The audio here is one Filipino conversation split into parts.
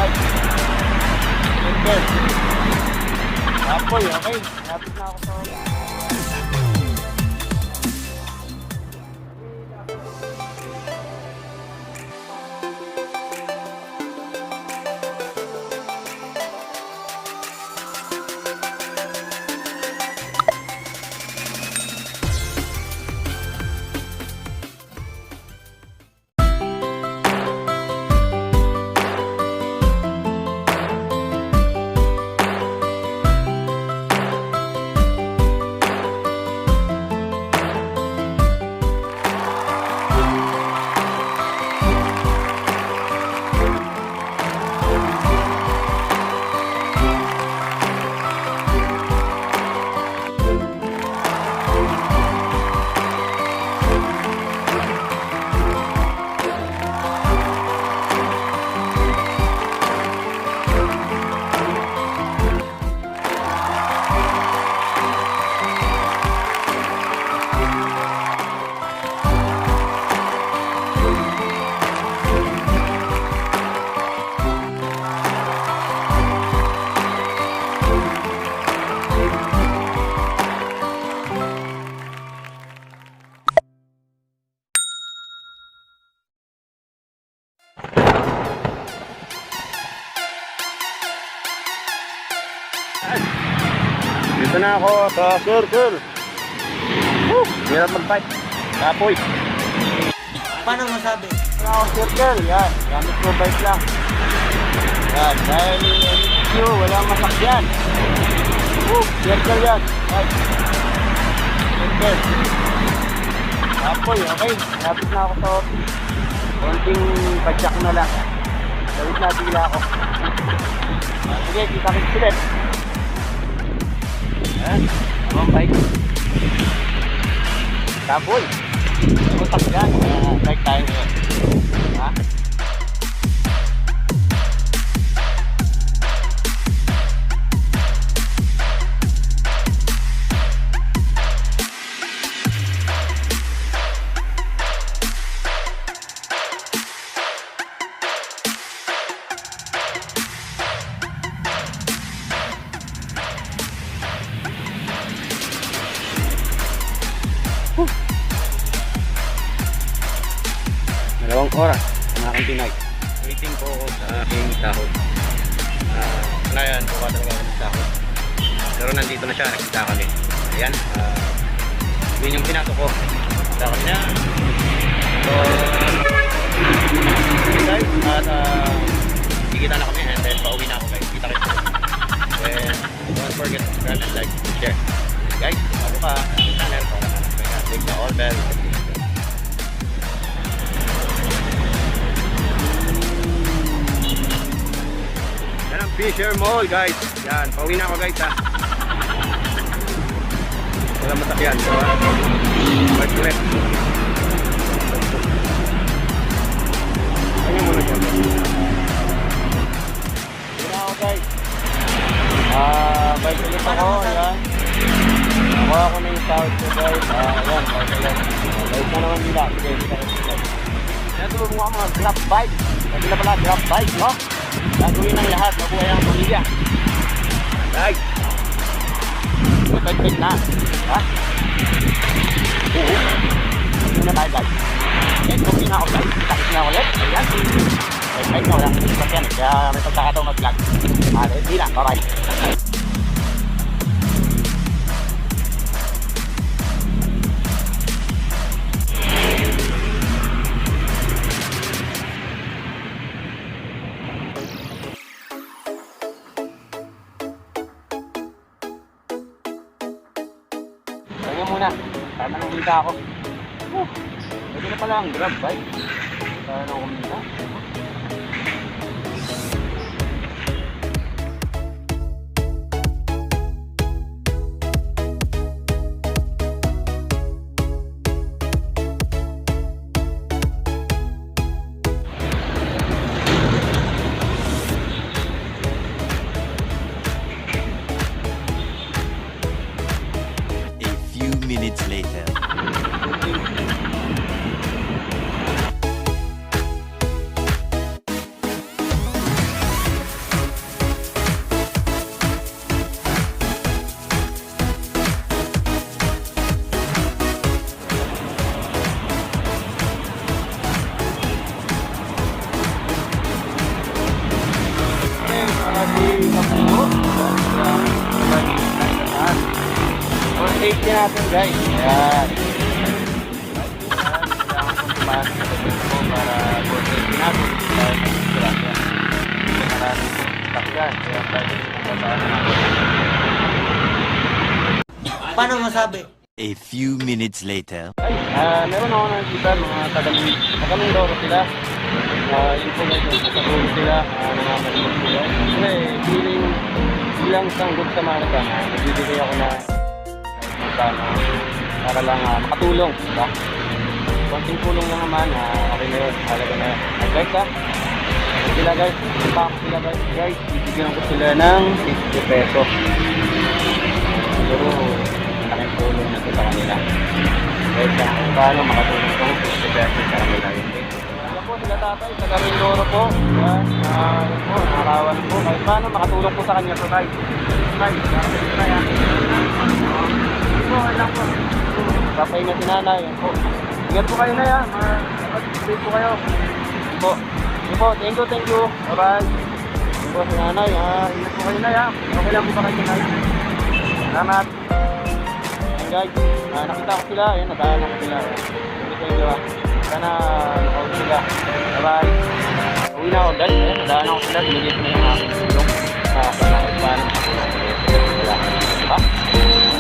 Right. Good. Apoy, okay. Lapit na ako sa wala. Dito na ako sa circle. Hirap mag-fight. Apoy. Paano masabi? Wala akong circle. Yan. Gamit ko bike lang. Yan. Dahil MQ, walang masakyan. Circle yan. Yan. Circle. Apoy, okay. Lapit na ako sa office. Konting padyak na lang. Gawit na tila ako. Sige, kita-kits ulit. Ayan, tamang bike. Taboy. Utak yan. Bike tayo ngayon. Ha? Dalawang oras ang aking tinight. Waiting po ako sa aking sahod. Ngayon, buka talaga ako ng sahod. Pero nandito na siya, nakita kami. Ayan, yun yung pinato ko. Nakita kami na. So, guys, at kikita na kami and then pauwi na ako guys. Kita kayo. And don't forget to subscribe and like and share. Guys, bago pa ang channel para take the all bell. Fisher Mall guys. Yan, pauwi na ako guys ha. Wala masakyan. So, mag-clip. Kanya muna dyan. Pauwi na ako guys. Bike ulit ako. Ayan. Nakuha ako na yung sahod ko guys. Ayan, bike ulit. Bike na naman nila. Sige, kita ko. Ayan, tulungan mo mga grab bike. Kasi na pala grab bike, no? Gagawin ng lahat, mabuhay ang pamilya. Guys, pwede na. Ha? Oo. Hindi na tayo guys. Okay, okay na ako guys. Takit na ako ulit. Ayan. Kahit na walang sasakyan. Kaya may pagkakataong mag-vlog. Hindi na. Bye-bye. Kaya muna, sana nang hita ako. Pwede na pala ang grab bike. Sana nang kumita. Minutes later. po. For safety natin guys. Ayan. Kailangan po pumasok sa tabi po para for safety natin. Dahil nagsigrasya. Ito maraming takyan. Kaya pwede mabataan natin. Paano masabi? A few minutes later. Ay, meron ako nakikita mga taga-Mindoro sila. Yung po guys, sa dulo sila, nangamalimutan sila. Kasi bilang sanggol sa marathon, nagbibigay ako na sana para lang makatulong, diba? Konting tulong lang naman, okay na yun, halaga na yun. At guys sila guys, guys, bibigyan ko sila ng 50 pesos. Siguro, malaking tulong na ito sa kanila. Guys, kung paano makatulong ko 50 pesos sa kanila yun. Ayan po sila tatay, sa Mindoro po. Yan, yun po, nakarawan po. Kahit paano makatulong po sa kanya to guys. Guys, okay lang po. Papahinga si nanay, yan po. Ingat po kayo na yan, mag-stay po kayo. Yan po. Yan po, thank you. Bye-bye. Yan po si nanay, ingat po kayo na yan. Okay lang po ba kayo nanay? Salamat. Yan guys, nakita ko sila, yan, natahanan ko sila. Thank you. Sana nakauwi sila. Bye-bye. Uwi na ako guys, natahanan ko sila, binigay ko na yung aking tulong. Paano makatulong sila. Ha?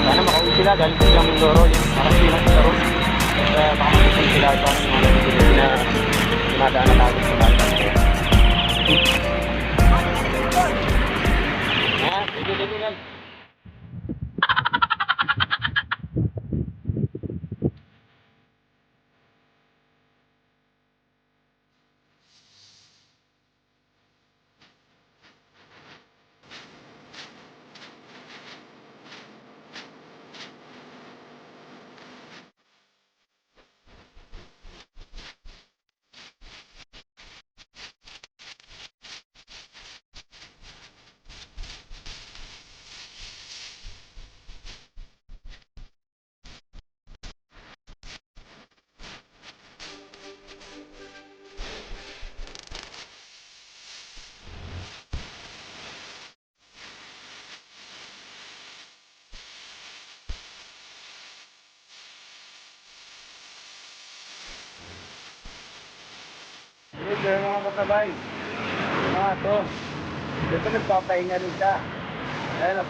Sana makauwi sila dahil sila ng Mindoro, yung makasilang sila ron. Kaya makamakasal sila ito ang mga nagigilid na dumadaan na natin sa mga nila. Thank you guys. Hey, mga katabay. Mga to. Dito nagpapahinga rin siya. Ayan.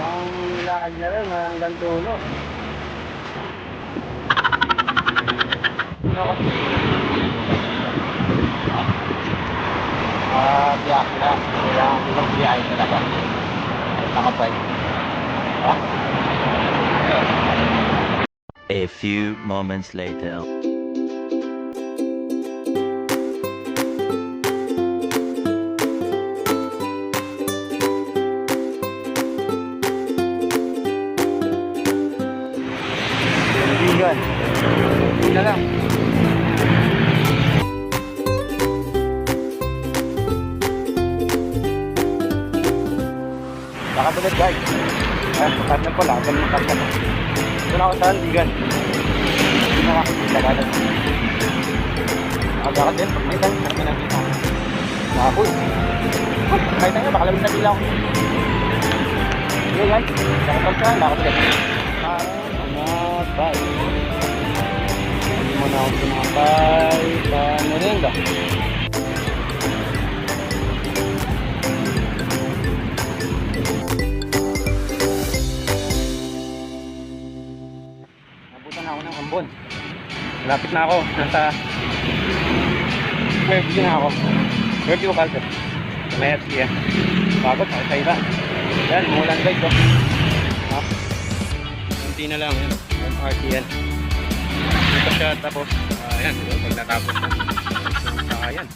Ang lakad niya rin hanggang tulo. Biyak na. Kailangan ko biyahe talaga. Nakapay. A few moments later. Kaibigan. Hindi na lang. Lakad ulit guys. Lakad na po, lakad na lakad na. Ito na ako sa kaibigan. Hindi na makakita lakad. Lakad din, pag may time, nakita. Nakapoy. Kahit nga, baka labing nabila ako. Okay guys, lakad ka, lakad ulit. Bye. Hindi mo na ako pinapay sa merienda. Nabutan na ako ng Ambon. Malapit na ako. Nasa Fairview na ako. Fairview Calcet. May SPF. Bagot ako sa iba. Yan, mulan guys. Kunti na lang. Yan. RTL. Dito siya tapos ayan, pag natapos na saka yan,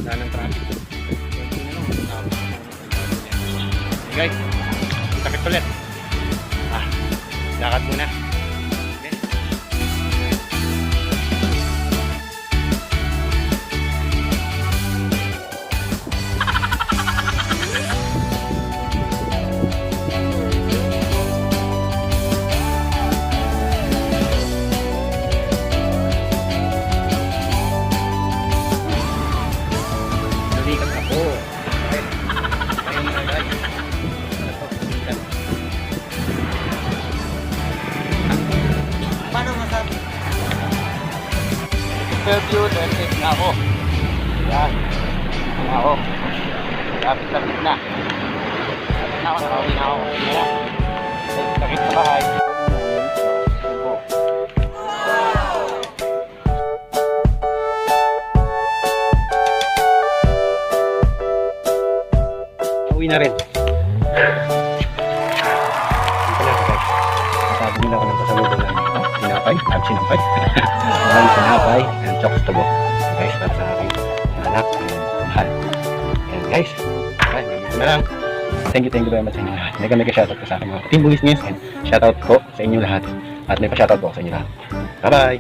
daan ng traffic kunti na lang tapos guys, sakit ulit lakad muna. Okay. Nalikat ako. na ako. Yan. Yan ako. Lapit na. Lapit na ako. Nakauwi na ako. Yan. Sakit sa bahay. Uwi na rin. Dito na ako guys. Nakabili na ako ng pasalubong ng sinapay. Sinapay. Maraming sinapay and chokes to go. Guys, para sa aking anak and mahal. Ayan guys. Okay, dito na lang. Thank you very much sa inyo lahat. Mega shoutout ko sa aking mga team business and shoutout ko sa inyo lahat. At may pa-shoutout po sa inyo lahat. Bye-bye!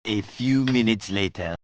A few minutes later.